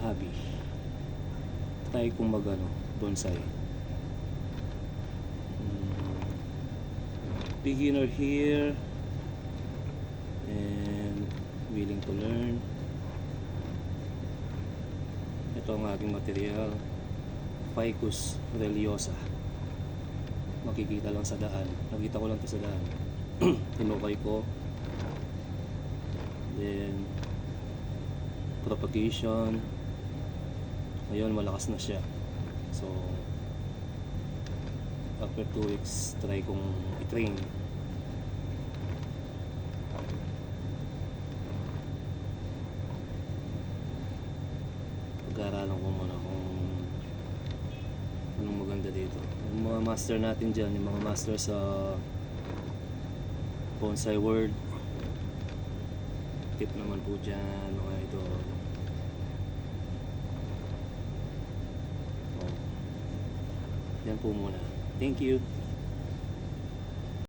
hobby. Try kong bonsai. Beginner here and willing to learn. Ito ang aking material, Ficus reliosa. Makikita lang sa daan. Nakita ko lang ito sa daan. Tinukay ko. Then propagation. Ngayon malakas na siya. So after 2 weeks try kong i-train. Pag-aaralan ko muna kung anong maganda dito. Yung mga master natin dyan, yung mga master sa bonsai world, tip naman po dyan mga idol. Yan po muna. Thank you.